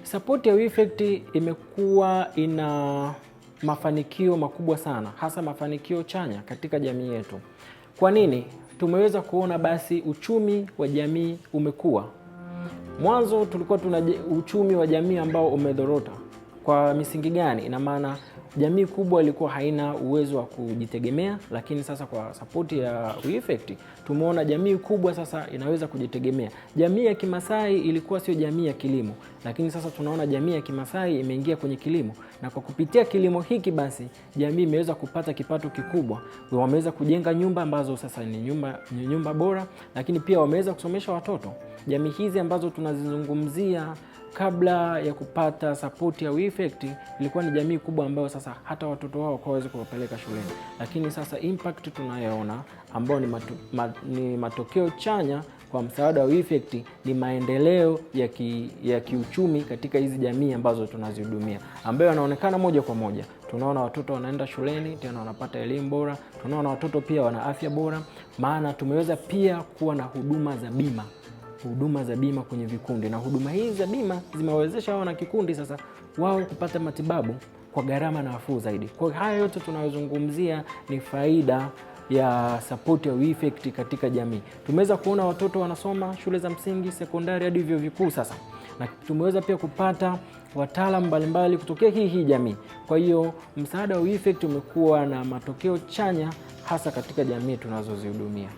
Support ya WeEffect imekuwa ina mafanikio makubwa sana, hasa mafanikio chanya katika jamii yetu. Kwa nini? Tumeweza kuona basi uchumi wa jamii umekuwa. Mwanzo tulikuwa tuna uchumi wa jamii ambao umedhorota. Kwa misingi gani? Ina maana jamii kubwa ilikuwa haina uwezo wa kujitegemea, lakini sasa kwa support ya WeEffect tumeona jamii kubwa sasa inaweza kujitegemea. Jamii ya Kimasai ilikuwa sio jamii ya kilimo, lakini sasa tunaona jamii ya Kimasai imeingia kwenye kilimo, na kwa kupitia kilimo hiki basi jamii imeweza kupata kipato kikubwa. Wameweza kujenga nyumba ambazo sasa ni nyumba bora, lakini pia wameweza kusomesha watoto. Jamii hizi ambazo tunazizungumzia kabla ya kupata support ya WeEffect ilikuwa ni jamii kubwa ambayo sasa hata watoto wao hawawezi kuwapeleka shuleni, lakini sasa impact tunayoona ambao ni matokeo chanya kwa msaada wa WeEffect ni maendeleo ya kiuchumi katika hizi jamii ambazo tunazihudumia, ambayo yanaonekana moja kwa moja. Tunaona watoto wanaenda shuleni, tena wanapata elimu bora. Tunaona watoto pia wana afya bora, maana tumeweza pia kuwa na huduma za bima kwenye vikundi, na huduma hizi za bima zimewawezesha wana kikundi sasa wao kupata matibabu kwa gharama nafuu zaidi. Kwa haya yote tunayozungumzia ni faida ya support ya WeEffect katika jamii. Tumeweza kuona watoto wanasoma shule za msingi, sekondari hadi vyuo vikuu sasa, na tumeweza pia kupata wataalamu mbalimbali kutokea hii jamii. Kwa hiyo msaada wa WeEffect umekuwa na matokeo chanya hasa katika jamii tunazozihudumia.